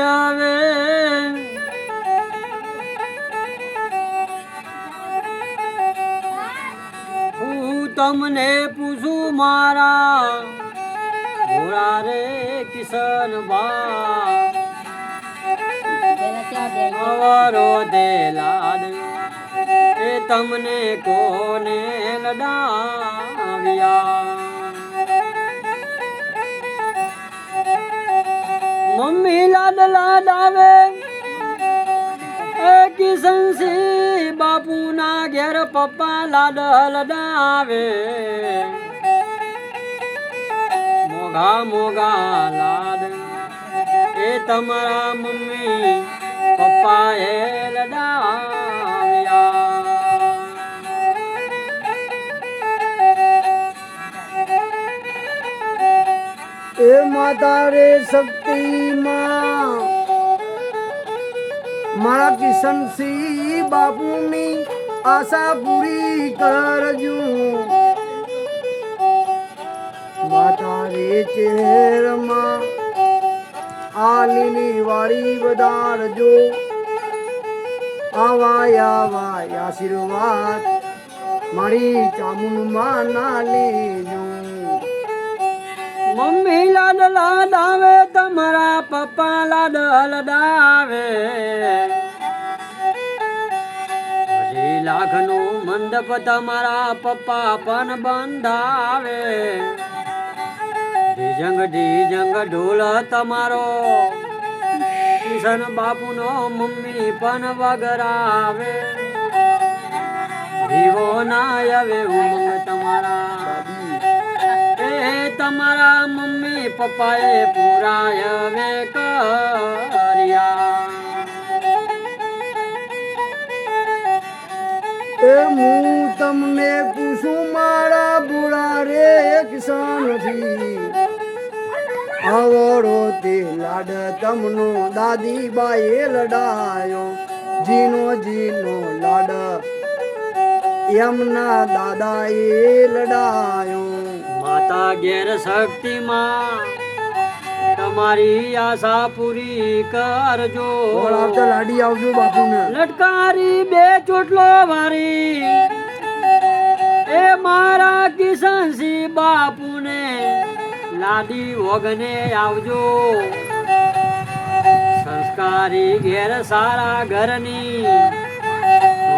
આવે હું તમને પૂછું મારા ભોળા રે કિશન બા અવરો દે લાડ એ તમને કોને લડાવ્યા મમ્મી લાડ લાડાવે એ કિશનસિંહ બાપુના ઘેર પપ્પા લાડ લડાવે મોગા મોગા લાડ એ તમારા મમ્મી પપ્પા એ લડાવ્યા એ માતા રે શક્તિ માં મારા કિશનસિંહ બાપુની આશા પૂરી કરજો માતા રે ચહેરમાં આ લીલી વાળી વધારજો આવાય આવાય આશીર્વાદ મારી ચામુંડમાં ના લેજો મમ્મી લાડ લાડાવે તમારા પપ્પા લાડ લડાવે અઢી લાખનો મંડપ તમારા પપ્પા પણ બંધાવે ઢીજંગ ઢોલ તમારો કિશન બાપુનો મમ્મી પણ વગરાવે જીવો ના આવે ઉમંગ તમારા એ તમારા મમ્મી પપ્પાએ પૂરા હવે કર્યા એ હું તમને પૂછું મારા બુડા રે કિશનથી આવડો તે લાડ તમનો દાદી બાએ લડાયો જીનો જીનો લાડ એમના દાદાએ લડાયો માતા ઘેર શક્તિમાં તમારી આશા પૂરી કરજો આવતા લાડી આવજો બાપુને લટકારી બે ચોટલો વારી એ મારા કિશનસિંહ બાપુને લાડી વગને આવજો સંસ્કારી ઘેર સારા ઘરની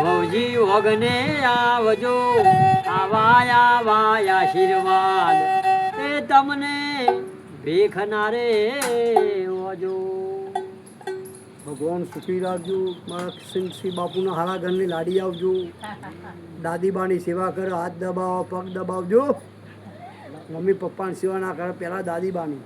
વહુજી વગને આવજો આવાયા વાયા આશીર્વાદ એ તમને ભીખનારે વજો ભગવાન સુખી રાખજો મારા કિશનસિંહ બાપુના હારા ઘરની લાડી આવજો દાદીબાની સેવા કરો હાથ દબાવો પગ દબાવજો મમ્મી પપ્પાની સેવા ના કરે પહેલાં દાદીબાની